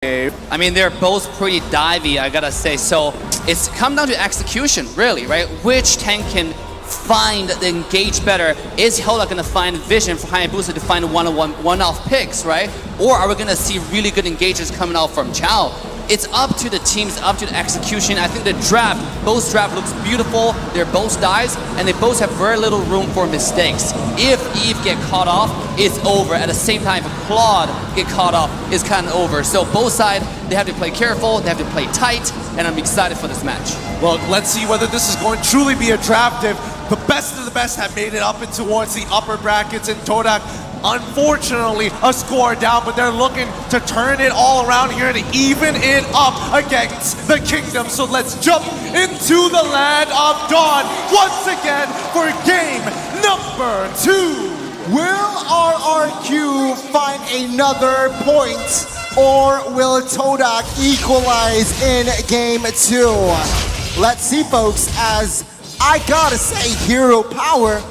I mean, they're both pretty divey, I gotta say. So it's come down to execution, really, right? Which tank can find the engage better? Is HODAK gonna find vision for Hayabusa to find one-off picks, right? Or are we gonna see really good engages coming out from Chao? It's up to the teams, up to the execution. I think the draft, both draft looks beautiful. They're both dives, and they both have very little room for mistakes. If Eve get caught off, it's over. At the same time, if Claude get caught off, it's kind of over. So both sides, they have to play careful, they have to play tight, and I'm excited for this match. Well, let's see whether this is going to truly be a draft if the best of the best have made it up and towards the upper brackets, and TODAK, unfortunately, a score down, but they're looking to turn it all around here to even it up against the Kingdom. So let's jump into the land of dawn once again for game number 2. Will RRQ find another point, or will TODAK equalize in game 2? Let's see, folks, as I gotta say, hero power,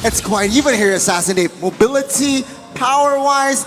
it's quite even here, Assassinate. Mobility, power-wise,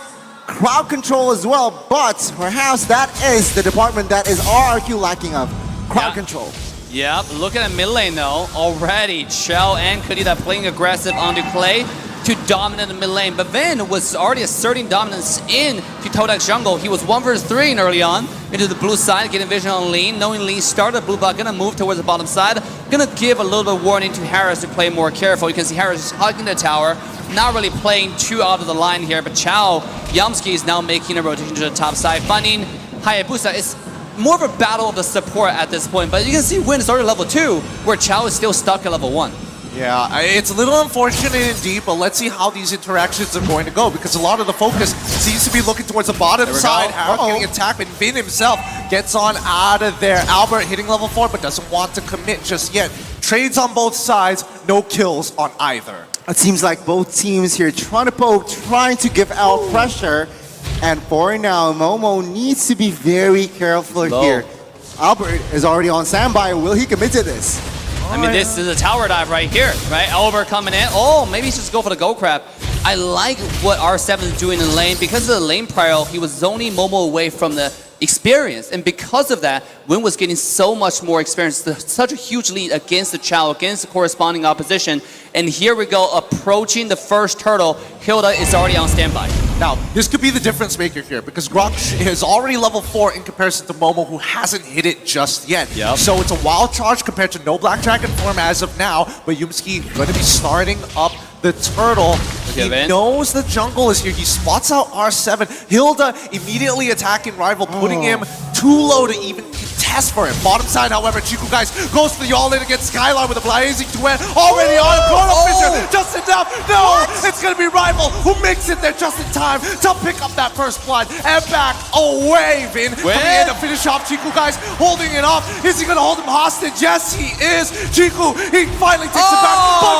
crowd control as well, but perhaps that is the department that is RRQ lacking of, crowd control. Yep, look at the mid lane though. Already, Chao and Kadita playing aggressive onto Clay to dominate the mid lane, but Vin was already asserting dominance in to TODAK's jungle. He was 1 versus 3 early on into the blue side, getting vision on Lean, knowing Lean started blue block, gonna move towards the bottom side, gonna give a little bit of warning to Harris to play more careful. You can see Harris is hugging the tower, not really playing too out of the line here, but Chao, Yamski is now making a rotation to the top side, finding Hayabusa. It's more of a battle of the support at this point, but you can see Win is already level 2, where Chao is still stuck at level 1. Yeah, it's a little unfortunate indeed, but let's see how these interactions are going to go, because a lot of the focus seems to be looking towards the bottom side. Harold getting attacked, and Vin himself gets on out of there. Albert hitting level 4, but doesn't want to commit just yet. Trades on both sides, no kills on either. It seems like both teams here trying to poke, trying to give out pressure, and for now, Momo needs to be very careful here. Albert is already on standby. Will he commit to this? I mean, this is a tower dive right here, right? Albert coming in. Oh, maybe he should just go for the gold crab. I like what R7 is doing in lane. Because of the lane prior, he was zoning Momo away from the experience. And because of that, Win was getting so much more experience, such a huge lead against the Chao, against the corresponding opposition. And here we go, approaching the first turtle. Hilda is already on standby. Now, this could be the difference maker here, because Grok is already level 4 in comparison to Momo, who hasn't hit it just yet. Yep. So it's a wild charge compared to no Black Dragon form as of now, but Yumski going to be starting up the turtle. He knows the jungle is here. He spots out R7. Hilda immediately attacking rival, putting him too low to even contest for him. Bottom side, however, Chiku guys goes for the all-in against Skyline with a blazing duet already on. Chrono Fisher just enough. No, it's going to be rival who makes it there just in time to pick up that first blood and back away. Vin coming in to finish off Chiku guys, holding it off. Is he going to hold him hostage? Yes, he is. Chiku, he finally takes it back. But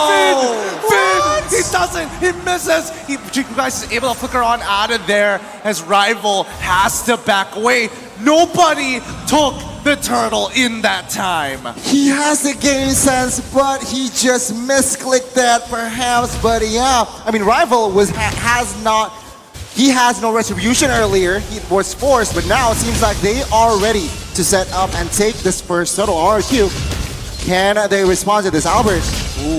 Vin, he doesn't. He misses. Chiku guys is able to flicker on out of there as rival has to back away. Nobody took the turtle in that time. He has the game sense, but he just misclicked that perhaps. But yeah, I mean, rival he has no retribution earlier. He was forced, but now it seems like they are ready to set up and take this first turtle. RRQ, can they respond to this? Albert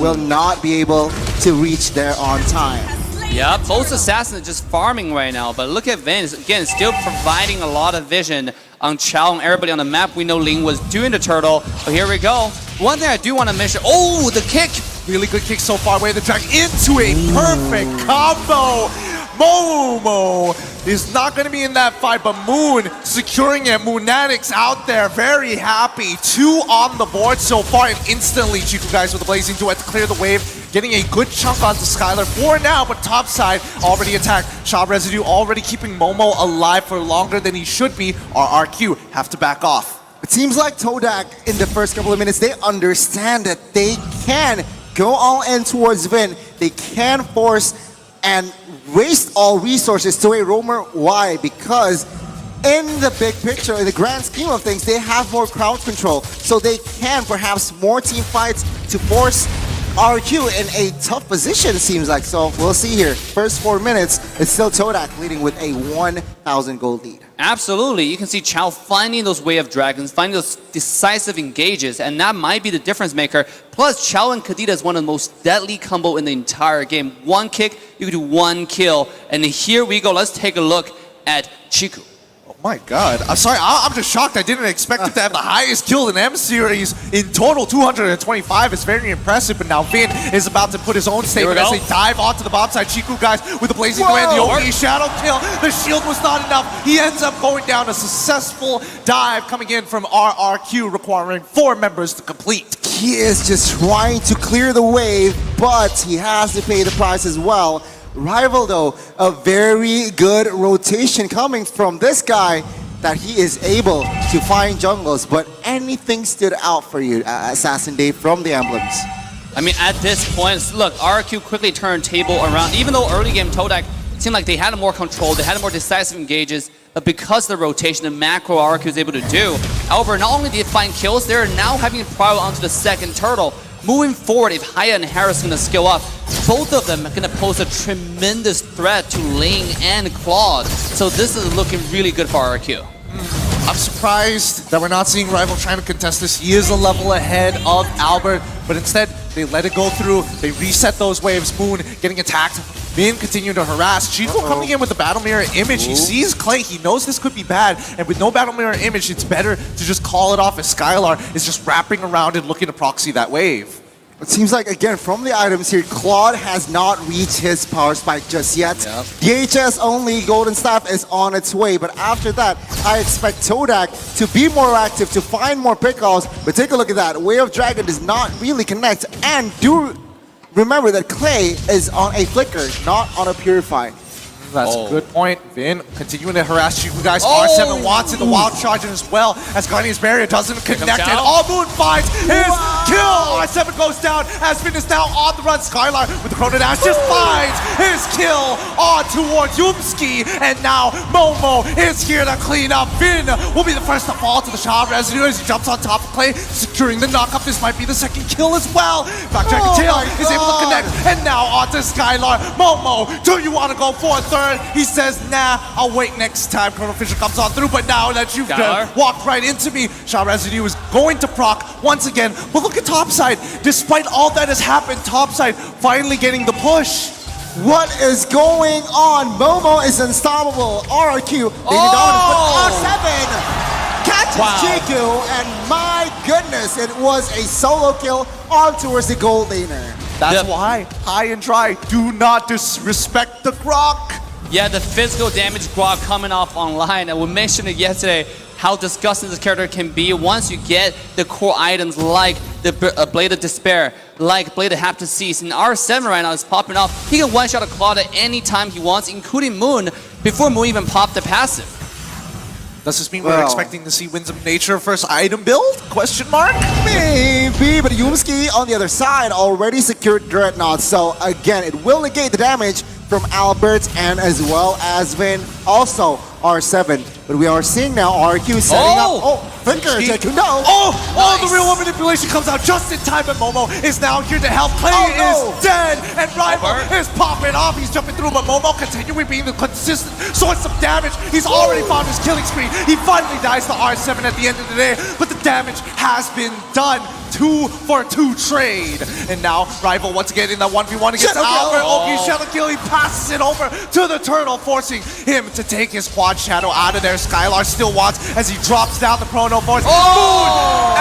will not be able to reach there on time. Yeah, both assassins are just farming right now, but look at Vin, again, still providing a lot of vision on Chao and everybody on the map. We know Ling was doing the turtle, but here we go. One thing I do want to mention, oh, the kick! Really good kick so far, way the track into a perfect combo. Momo is not going to be in that fight, but Moon securing it. Moonatics out there, very happy. 2 on the board so far, and instantly Chiku guys with the blazing duet to clear the wave, getting a good chunk onto Skylar for now, but top side already attacked. Shop Residue already keeping Momo alive for longer than he should be. RRQ have to back off. It seems like TODAK in the first couple of minutes, they understand that they can go all in towards Vin. They can force and waste all resources to a roamer. Why? Because in the big picture, in the grand scheme of things, they have more crowd control. So they can perhaps more team fights to force RRQ in a tough position, it seems like. So we'll see here. First 4 minutes, it's still TODAK leading with a 1,000 gold lead. Absolutely. You can see Chao finding those Way of Dragons, finding those decisive engages, and that might be the difference maker. Plus, Chao and Kadita is one of the most deadly combo in the entire game. One kick, you can do one kill. And here we go. Let's take a look at Chiku. Oh my god. I'm sorry, I'm just shocked. I didn't expect it to have the highest kill in M series. In total, 225 is very impressive, but now Vin is about to put his own statement as they dive onto the bottom side. Chiku, guys, with the blazing command, the OE shadow kill. The shield was not enough. He ends up going down. A successful dive coming in from RRQ, requiring 4 members to complete. He is just trying to clear the wave, but he has to pay the price as well. Rival, though, a very good rotation coming from this guy that he is able to find jungles. But anything stood out for you, Assassin Dave, from the emblems? I mean, at this point, look, RRQ quickly turned table around. Even though early game TODAK seemed like they had more control, they had more decisive engages, but because of the rotation, the macro RRQ was able to do. However, not only did they find kills, they're now having to prowl onto the second turtle. Moving forward, if Haya and Harris are going to skill up, both of them are going to pose a tremendous threat to Ling and Claude. So this is looking really good for RRQ. I'm surprised that we're not seeing Rival trying to contest this. He is a level ahead of Albert, but instead they let it go through. They reset those waves. Moon getting attacked. Vin continuing to harass. Chico coming in with the Battle Mirror image. He sees Clay. He knows this could be bad. And with no Battle Mirror image, it's better to just call it off as Skylar is just wrapping around and looking to proxy that wave. It seems like, again, from the items here, Claude has not reached his power spike just yet. Yep. DHS only Golden Staff is on its way, but after that, I expect TODAK to be more active, to find more pickoffs. But take a look at that. Way of Dragon does not really connect. And do remember that Clay is on a flicker, not on a purify. That's a good point. Vin continuing to harass you guys. R7 wants it, the wild charge as well as Guardian's Barrier doesn't connect it. All Moon finds his kill. R7 goes down as Vin is now on the run. Skylar with the Chrono Dash just finds his kill on towards Yumski. And now Momo is here to clean up. Vin will be the first to fall to the Shah residue as he jumps on top of Clay, securing the knockup. This might be the second kill as well. Backtracking tail is able to connect. And now onto Skylar. Momo, do you want to go for a third? He says, nah, I'll wait next time. Chrono Fisher comes on through, but now that you've walked right into me, Shah Residue is going to proc once again. But look at Topside. Despite all that has happened, Topside finally getting the push. What is going on? Momo is unstoppable. RRQ, they dominant, but R7 catches Chiku, and my goodness, it was a solo kill on towards the gold laner. That's why high and dry do not disrespect the Grok. Yeah, the physical damage Grok coming off online, and we mentioned it yesterday, how disgusting this character can be once you get the core items like the Blade of Despair, like Blade of Have to Cease. And R7 right now is popping off. He can one-shot a Claude at any time he wants, including Moon, before Moon even popped the passive. Does this mean we're expecting to see Winds of Nature first item build? Question mark? Maybe, but Yumski on the other side already secured Dreadnought. So again, it will negate the damage from Albert and as well as Vin. Also R7. But we are seeing now RRQ setting up. Flicker attack. No. The real one manipulation comes out just in time, but Momo is now here to help. Clay is dead, and Rival is popping off. He's jumping through, but Momo continuing being the consistent source of damage. He's already found his killing spree. He finally dies to R7 at the end of the day, but the damage has been done. 2-for-2 trade. And now Rival once again in that 1v1 against Albert. Shadow kill. He passes it over to the turtle, forcing him to take his quad shadow out of there. Skylar still wants as he drops down the Chrono Force. Moon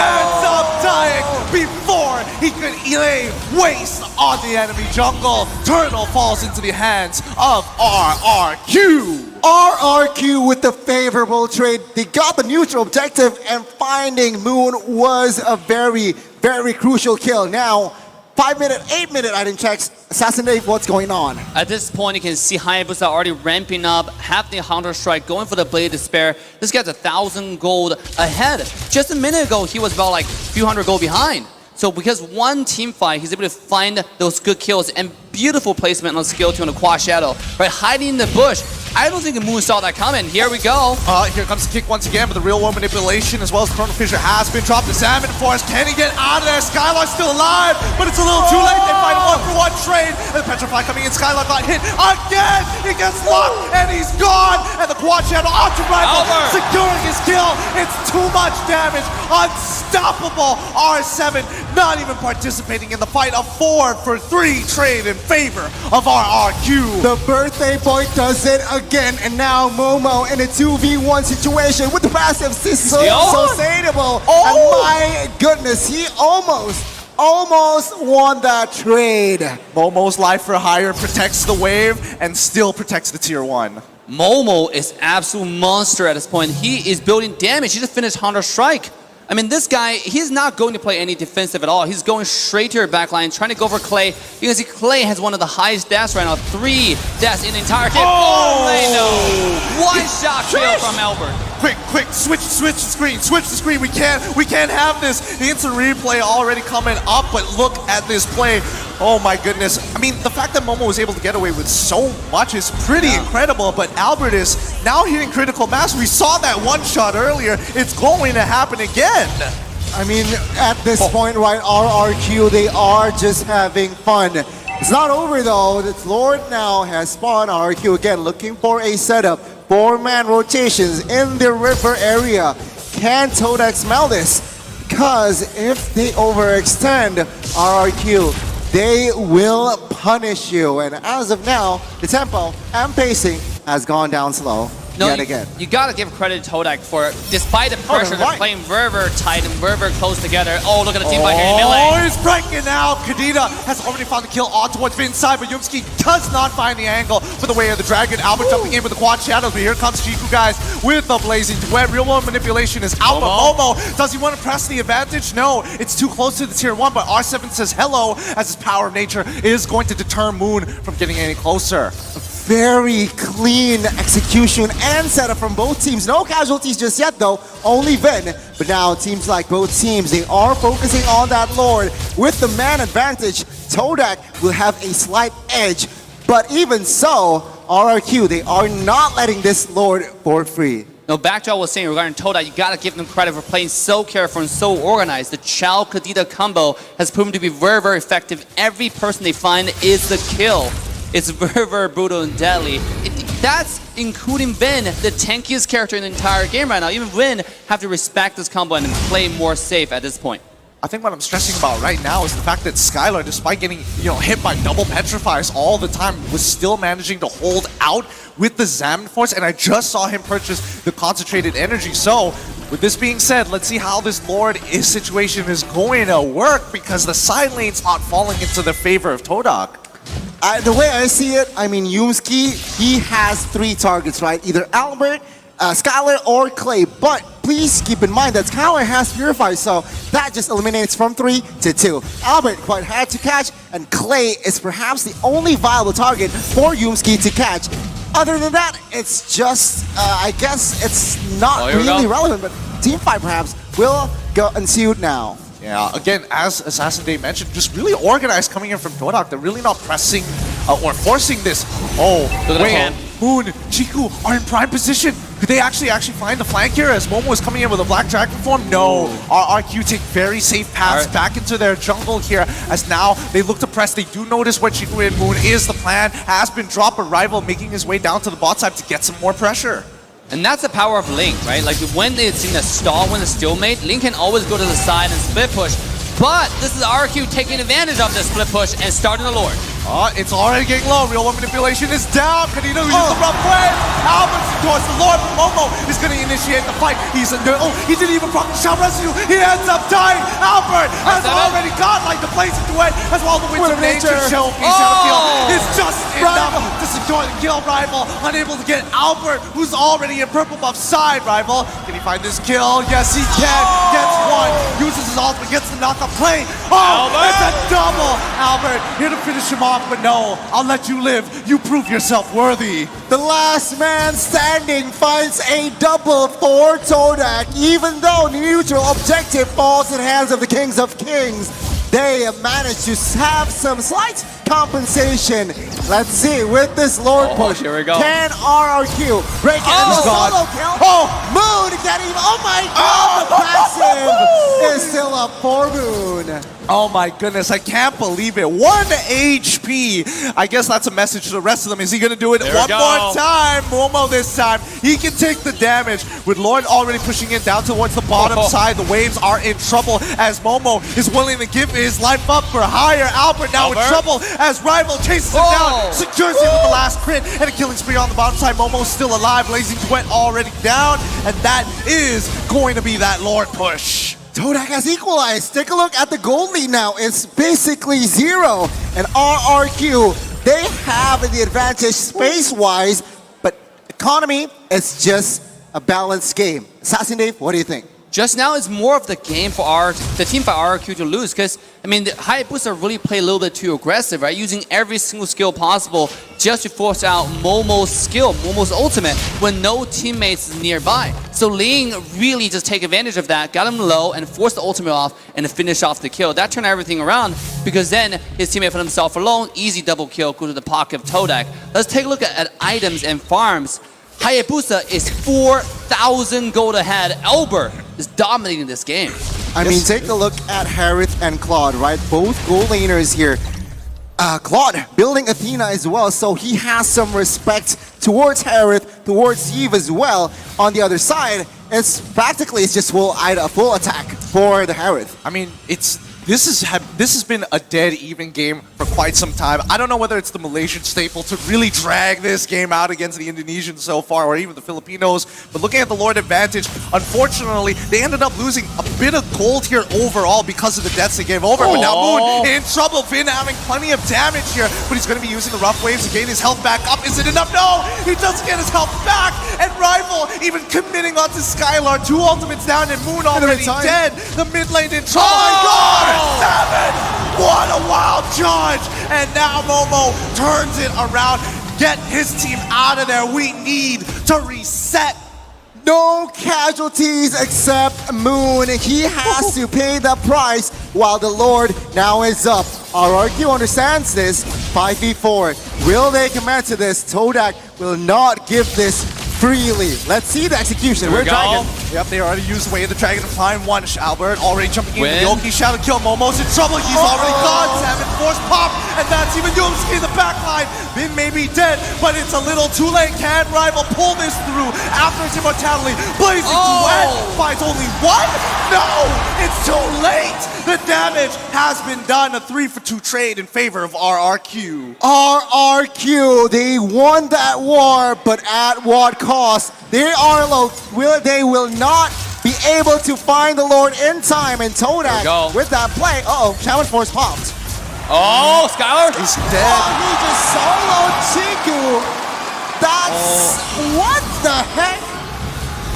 ends up dying before he could lay waste on the enemy jungle. Turtle falls into the hands of RRQ. RRQ with the favorable trade. They got the neutral objective, and finding Moon was a very, very crucial kill. Now, 5-minute, 8-minute item checks. Assassin Dave, what's going on? At this point, you can see Hayabusa already ramping up, have the Hunter Strike, going for the Blade of Despair. This guy's 1,000 gold ahead. Just a minute ago, he was about like a few hundred gold behind. So because one team fight, he's able to find those good kills and beautiful placement on skill 2 on the quad shadow, right? Hiding in the bush. I don't think the Moon saw that coming. Here we go. Here comes the kick once again, but the real world manipulation as well as Chrono Fissure has been dropped. The Salmon Forest, can he get out of there? Skylark's still alive, but it's a little too late. They find a 1-for-1 trade. And the Petrify coming in, Skylark got hit again. He gets locked and he's gone. And the quad shadow onto Rival, securing his kill. It's too much damage. Unstoppable. R7 not even participating in the fight. A 4-for-3 trade in favor of RRQ. The birthday point does it again, and now Momo in a 2v1 situation with the passive sustainable. And my goodness, he almost won that trade. Momo's life for hire protects the wave and still protects the tier 1. Momo is absolute monster at this point. He is building damage. He just finished Hunter Strike. I mean, this guy, he's not going to play any defensive at all. He's going straight to your backline, trying to go for Clay. You can see Clay has one of the highest deaths right now. 3 deaths in the entire game. Oh, no. One shot kill from Albert. Quick, switch the screen. We can't have this. The instant replay already coming up, but look at this play. Oh my goodness. I mean, the fact that Momo was able to get away with so much is pretty incredible, but Albert is now hitting critical mass. We saw that one shot earlier. It's going to happen again. I mean, at this point, right, RRQ, they are just having fun. It's not over though. The Lord now has spawned RRQ again, looking for a setup. 4-man rotations in the river area. Can TODAK smell this? Because if they overextend RRQ, they will punish you. And as of now, the tempo and pacing has gone down slow yet again. You gotta give credit to TODAK for, despite the pressure, they're playing very tight and very close together. Oh, look at the team fight here in melee. Oh, he's breaking out. Kadita has already found the kill on towards inside, but Yumski does not find the angle for the way of the dragon. Albert jumping in with the quad shadows, but here comes Chiku, guys, with the blazing duet. Real world manipulation is out, but Momo, does he want to press the advantage? No, it's too close to the tier 1, but R7 says hello, as his power of nature is going to deter Moon from getting any closer. Very clean execution and setup from both teams. No casualties just yet though, only Vin. But now teams like both teams, they are focusing on that Lord. With the man advantage, TODAK will have a slight edge. But even so, RRQ, they are not letting this Lord for free. No, back to what I was saying regarding TODAK, you gotta give them credit for playing so careful and so organized. The Chao Kadita combo has proven to be very effective. Every person they find is the kill. It's very brutal and deadly. That's including Vin, the tankiest character in the entire game right now. Even Vin have to respect this combo and play more safe at this point. I think what I'm stressing about right now is the fact that Skylar, despite getting hit by double petrifies all the time, was still managing to hold out with the Salmon Force, and I just saw him purchase the concentrated energy. So, with this being said, let's see how this Lord situation is going to work, because the side lane's not falling into the favor of TODAK. The way I see it, I mean, Yumski, he has 3 targets, right? Either Albert, Skylar, or Clay. But please keep in mind that Skylar has Purify, so that just eliminates from 3 to 2. Albert quite hard to catch, and Clay is perhaps the only viable target for Yumski to catch. Other than that, it's just, I guess it's not really relevant, but teamfight perhaps will go ensue now. Yeah, again, as Assassin Day mentioned, just really organized coming in from TODAK. They're really not pressing or forcing this. Oh, wait, Moon, Chiku are in prime position. Could they actually find the flank here as Momo is coming in with a Black Dragon form? No, RRQ take very safe paths back into their jungle here, as now they look to press. They do notice where Chiku and Moon is. The plan has been dropped, but Rival making his way down to the bot side to get some more pressure. And that's the power of Link, right? Like when it's in a stall, when it's stalemate, Link can always go to the side and split push. But this is RRQ taking advantage of this split push and starting the Lord. It's already getting low. Real world manipulation is down. Kadita uses the rough play. Albert's towards the Lord. Momo is going to initiate the fight. He didn't even proc the shell residue. He ends up dying. Albert has already got like the blazing duet as well. The winds of nature show me is just enough to secure the kill. Rival unable to get Albert, who's already in purple buff side. Rival, can he find this kill? Yes, he can. Gets one. Uses his ultimate. Gets the knock up plane. Oh, it's a double. Albert, here to finish him off, but no, I'll let you live. You prove yourself worthy. The last man standing finds a double for TODAK. Even though neutral objective falls in the hands of the Kings of Kings, they managed to have some slight compensation. Let's see, with this Lord push, here we go. can RRQ break it? And the solo kill. Moon getting, oh my god, the passive is still up for Moon. Oh my goodness, I can't believe it. 1 HP. I guess that's a message to the rest of them. Is he going to do it one more time? Momo this time. He can take the damage. With Lord already pushing it down towards the bottom side, the waves are in trouble as Momo is willing to give his life up for higher. Albert now in trouble as Rival chases him down, secures him with the last crit, and a killing spree on the bottom side. Momo's still alive. Blazing Sweat already down, and that is going to be that Lord push. TODAK has equalized. Take a look at the gold lead now. It's basically 0. And RRQ, they have the advantage space-wise, but economy is just a balanced game. Assassin Dave, what do you think? Just now, it's more of the game for the team by RRQ to lose, because I mean, the Hayabusa really play a little bit too aggressive, right? Using every single skill possible just to force out Momo's skill, Momo's ultimate, when no teammates is nearby. So Ling really just take advantage of that, got him low, and forced the ultimate off and finish off the kill. That turned everything around, because then his teammate found himself alone, easy double kill, go to the pocket of TODAK. Let's take a look at items and farms. Hayabusa is 4,000 gold ahead. Elber is dominating this game. I mean, take a look at Harith and Claude, right? Both gold laners here. Claude building Athena as well, so he has some respect towards Harith, towards Eve as well. On the other side, it's just full attack for the Harith. I mean, this has been a dead even game for quite some time. I don't know whether it's the Malaysian staple to really drag this game out against the Indonesians so far, or even the Filipinos. But looking at the Lord advantage, unfortunately, they ended up losing a bit of gold here overall because of the deaths they gave over. But now Moon in trouble. Finn having plenty of damage here, but he's going to be using the rough waves to gain his health back up. Is it enough? No! He doesn't get his health back! And Rival even committing onto Skylar. 2 ultimates down and Moon already dead. The mid lane in trouble. Oh my god! 7! What a wild charge! And now Momo turns it around. Get his team out of there. We need to reset. No casualties except Moon. He has to pay the price while the Lord now is up. RRQ understands this. 5v4. Will they commit to this? TODAK will not give this freely. Let's see the execution. We're Dragon. Yep, they already used the way of the Dragon to find one. Albert already jumping in. Yoki shadow kill. Momo's in trouble. He's already gone. 7 force pop, and that's even Yumski in the back line. Bin may be dead, but it's a little too late. Can Rival pull this through after his immortality? Blazing Duet finds only one? No! It's too late! The damage has been done. A 3-for-2 trade in favor of RRQ. RRQ, they won that war, but at what cost? They are low. They will not be able to find the Lord in time. And TODAK with that play. Challenge force popped. Oh, Skylar! He's dead. He just soloed Chiku. That's what the heck?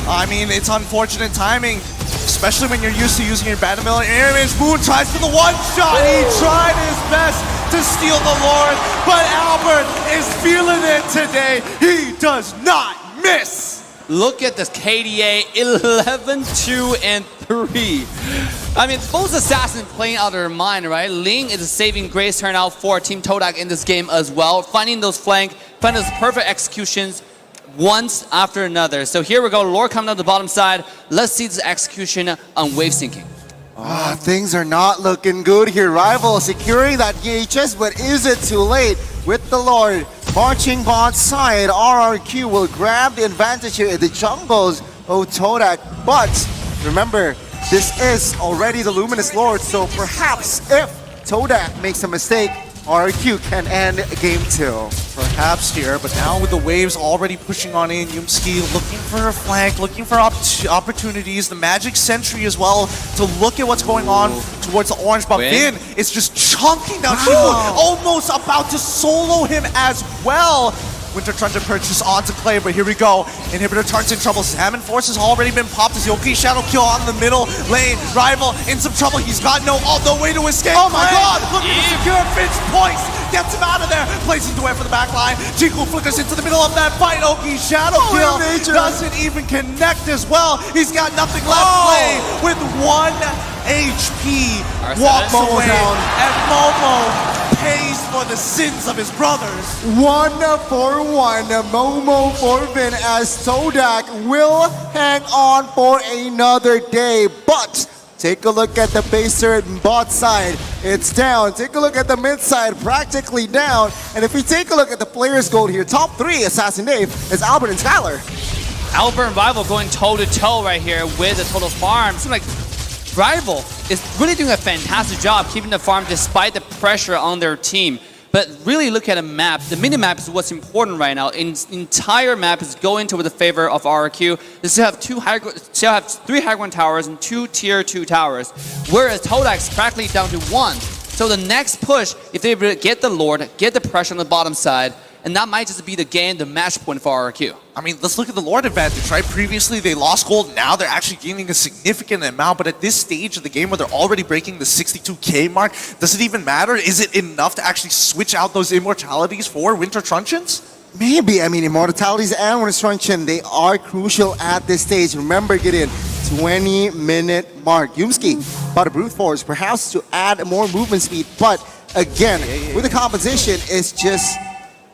I mean, it's unfortunate timing, especially when you're used to using your Battle Miller airman's. Moon tries for the one-shot. He tried his best to steal the Lord, but Albert is feeling it today. He does not miss. Look at this KDA, 11, 2, and 3. I mean, both assassins playing out of their mind, right? Ling is a saving grace turnout for Team TODAK in this game as well. Finding those finding those perfect executions once after another. So here we go, Lord coming down the bottom side. Let's see this execution on wave syncing. Things are not looking good here. Rival securing that EHS, but is it too late? With the Lord marching bot side, RRQ will grab the advantage here in the jungles of TODAK. But remember, this is already the Luminous Lord, so perhaps if TODAK makes a mistake, RRQ can end game 2. Perhaps here, but now with the waves already pushing on in, Yumski looking for a flank, looking for opportunities, the Magic Sentry as well to look at what's going on towards the orange, but Finn is just chunking down Chiku, almost about to solo him as well. Winter Truncheon purchase onto Clay, but here we go. Inhibitor turns in trouble. Salmon Force has already been popped as Yoki Shadow Kill on the middle lane. Rival in some trouble. He's got no way to escape. Oh my God! Look at the secure Finch points. Gets him out of there. Placing Dwayne for the back line. Chiku flickers into the middle of that fight. Oki Shadow Kill doesn't even connect as well. He's got nothing left. Play with 1 HP. Walks away. And Momo pays for the sins of his brothers. 1 for 1, Momo for Vin, as TODAK will hang on for another day. But take a look at the base turret and bot side. It's down. Take a look at the mid side, practically down. And if we take a look at the players' gold here, top 3 Assassin Dave is Albert and Skylar. Albert and Rival going toe-to-toe right here with the total farm. Seems like Rival is really doing a fantastic job keeping the farm despite the pressure on their team. But really look at a map. The mini-map is what's important right now. Entire map is going to the favor of RRQ. They still have 3 high ground towers and 2 tier 2 towers, whereas TODAK is practically down to 1. So the next push, if they get the Lord, get the pressure on the bottom side, and that might just be the game, the match point for RRQ. I mean, let's look at the Lord advantage, right? Previously, they lost gold. Now they're actually gaining a significant amount. But at this stage of the game where they're already breaking the 62K mark, does it even matter? Is it enough to actually switch out those immortalities for Winter Truncheons? Maybe. I mean, Immortalities and Winter Truncheon, they are crucial at this stage. Remember, get in 20-minute mark. Yumski about a brute force, perhaps to add more movement speed. But again, with the composition, it's just...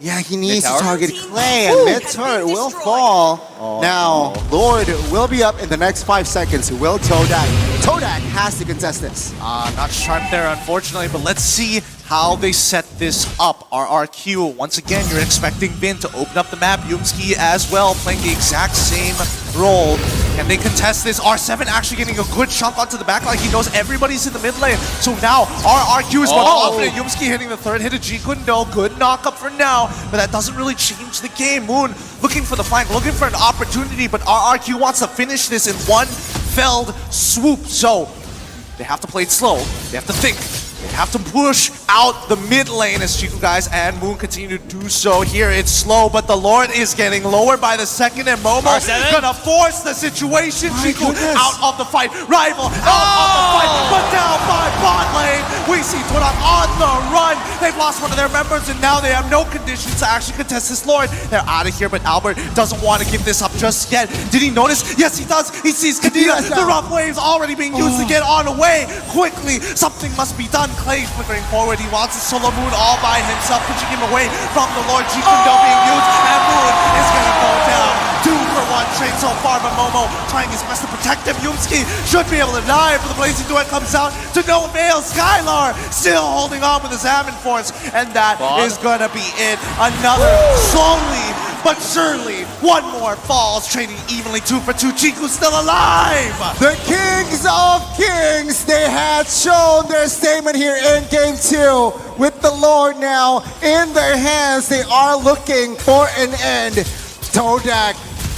yeah, he needs to target Clay, and mid-turret will fall. Now, Lord will be up in the next 5 seconds. Will TODAK? TODAK has to contest this. Not sharp there, unfortunately, but let's see how they set this up. RRQ, once again, you're expecting Vin to open up the map. Yumski as well, playing the exact same role. Can they contest this? R7 actually getting a good chunk onto the back line. He knows everybody's in the mid lane. So now RRQ is more confident. Yumski hitting the third hit of G-Kundo. Good knock-up for now, but that doesn't really change the game. Moon looking for the flank, looking for an opportunity, but RRQ wants to finish this in one felled swoop. So they have to play it slow. They have to think. They have to push out the mid lane as Chiku guys and Moon continue to do so. Here it's slow, but the Lord is getting lower by the second, and Momo gonna force the situation. Chiku out of the fight. Rival out of the fight, but down by bot lane. We see TODAK on the run. They've lost one of their members, and now they have no conditions to actually contest this Lord. They're out of here, but Albert doesn't want to give this up just yet. Did he notice? Yes, he does. He sees Kadena. The rough waves already being used to get on away. Quickly, something must be done. Clay flickering forward. He wants a solo Moon all by himself, pushing him away from the Lord. G-Kundo being used, and Moon is going to go down. 2 for 1 trade so far, but Momo trying his best to protect him. Yumski should be able to die, but the Blazing Duet comes out to no avail. Skylar still holding on with his Salmon Force, and that is going to be it. Another slowly but surely one more falls, trading evenly 2 for 2. Chiku's still alive. The Kings of Kings, they had shown their statement here in Game 2. With the Lord now in their hands, they are looking for an end. TODAK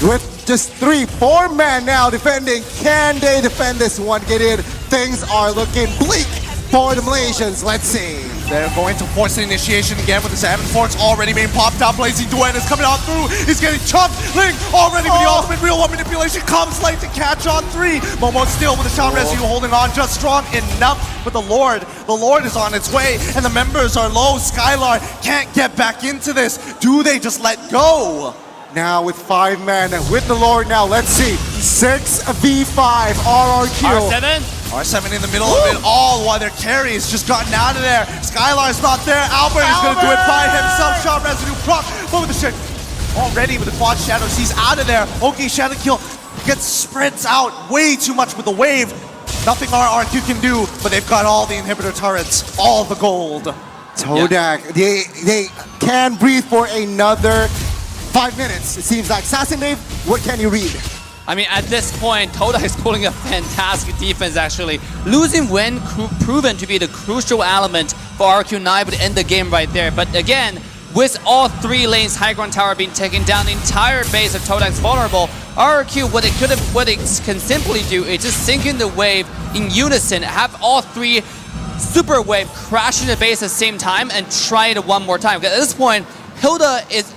with just 4 men now defending. Can they defend this one? Get in. Things are looking bleak for the Malaysians. Let's see. They're going to force the initiation again with the Salmon Force already being popped out. Blazing Duet is coming on through. He's getting chunked. Link already with the ultimate real one manipulation. Comes late to catch on 3. Momo still with the shot rescue holding on just strong enough. But the Lord is on its way, and the members are low. Skylar can't get back into this. Do they just let go? Now with 5 men, with the Lord now, let's see. 6v5 RRQ. R7 in the middle of it all while their carry has just gotten out of there. Skylar's not there. Albert is going to do it by himself. Shot residue proc. But with the shit already with the quad shadows, he's out of there. Okay, shadow kill gets spreads out way too much with the wave. Nothing RRQ can do, but they've got all the inhibitor turrets, all the gold. TODAK, they can breathe for another 5 minutes. It seems like. Assassin Dave, what can you read? I mean, at this point, TODAK is pulling a fantastic defense, actually. Losing when proven to be the crucial element for RQ9 would end the game right there. But again, with all 3 lanes, high ground tower being taken down, the entire base of TODAK's vulnerable. RRQ, what they can simply do is just sink in the wave in unison, have all 3 super wave crash in the base at the same time, and try it one more time. Because at this point, Hilda is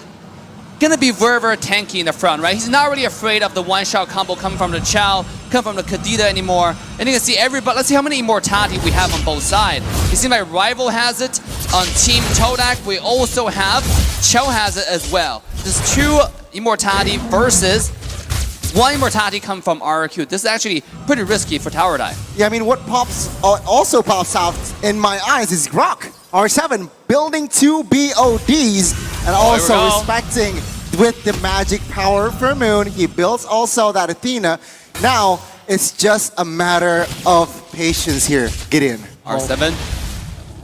gonna be very, very tanky in the front, right? He's not really afraid of the one-shot combo coming from the Chow, coming from the Kadita anymore. And you can see everybody, let's see how many immortality we have on both sides. It seems like Rival has it. On Team TODAK, we also have Chow has it as well. There's 2 immortality versus 1 immortality come from RRQ. This is actually pretty risky for tower dive. Yeah, I mean, what also pops out in my eyes is Grok. R7 building 2 BODs and also respecting with the magic power for Moon. He builds also that Athena. Now, it's just a matter of patience here. Get in. R7.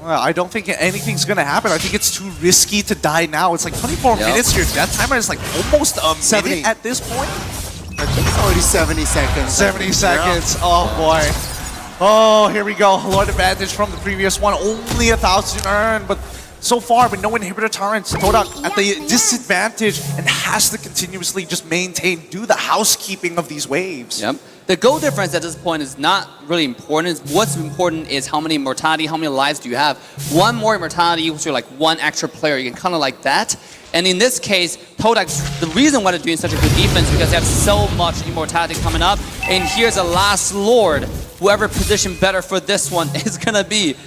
Well, I don't think anything's gonna happen. I think it's too risky to die now. It's like 24 minutes. Your death timer is like almost a 70 minute at this point. I think it's already 70 seconds. 70 seconds. Oh boy. Oh, here we go. Lord advantage from the previous one. Only 1,000 earned, but so far with no inhibitor turrets, TODAK at the disadvantage and has to continuously just do the housekeeping of these waves. Yep. The goal difference at this point is not really important. What's important is how many immortality, how many lives do you have. 1 more immortality equals to like 1 extra player. You can kind of like that. And in this case, TODAK, the reason why they're doing such a good defense is because they have so much immortality coming up. And here's a last Lord. Whoever positioned better for this one is gonna be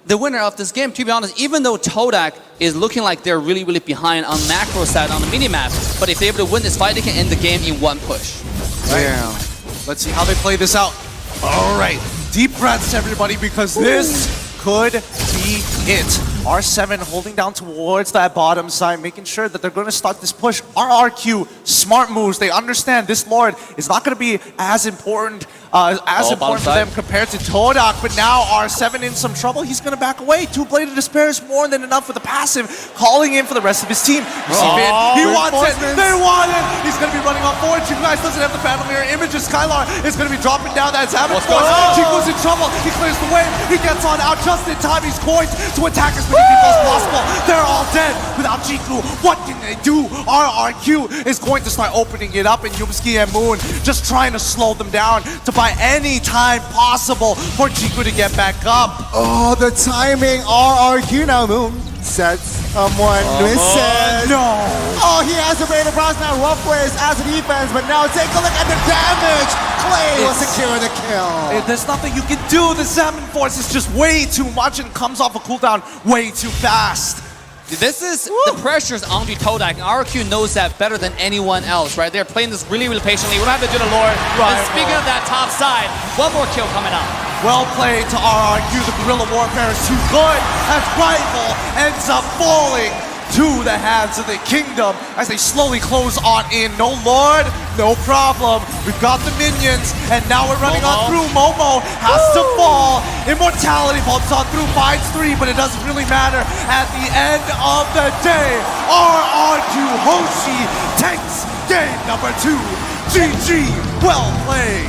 the winner of this game. To be honest, even though TODAK is looking like they're really, really behind on macro side on the minimap, but if they're able to win this fight, they can end the game in 1 push. Right. Yeah. Let's see how they play this out. All right, deep breaths, everybody, because this could be it. R7 holding down towards that bottom side, making sure that they're going to start this push. RRQ, smart moves. They understand this Lord is not going to be as important for them compared to TODAK, but now R7 in some trouble. He's going to back away. 2-bladed despair is more than enough with the passive, calling in for the rest of his team. You see Vin, he wants it. They want it. He's going to be running off forward. You guys doesn't have the battle mirror images. Skylar is going to be dropping down that Savage Force. Chico's in trouble. He clears the way. He gets on out just in time. He's coined to attack as many people as possible. They're all dead without Chiku. What can they do? RRQ is going to start opening it up, and Yumski and Moon just trying to slow them down to buy any time possible for Chiku to get back up. Oh, the timing. RRQ now. Moon sets someone. No. Oh, he has a Raider Bronze now. Rough ways as a defense, but now take a look at the damage. Clay will secure the kill. There's nothing you can do. The Salmon Force is just way too much and comes off a cooldown way too fast. This is the pressure's onto TODAK, and RRQ knows that better than anyone else, right? They're playing this really, really patiently. We don't have to do the Lord. And speaking of that top side, 1 more kill coming up. Well played to RRQ. The guerrilla warfare is too good as Rival ends up falling to the hands of the kingdom as they slowly close on in. No Lord, no problem. We've got the minions, and now we're running on through. Momo has to fall. Immortality bumps on through, finds 3, but it doesn't really matter. At the end of the day, RRQ HOSHI takes game number 2. GG, well played.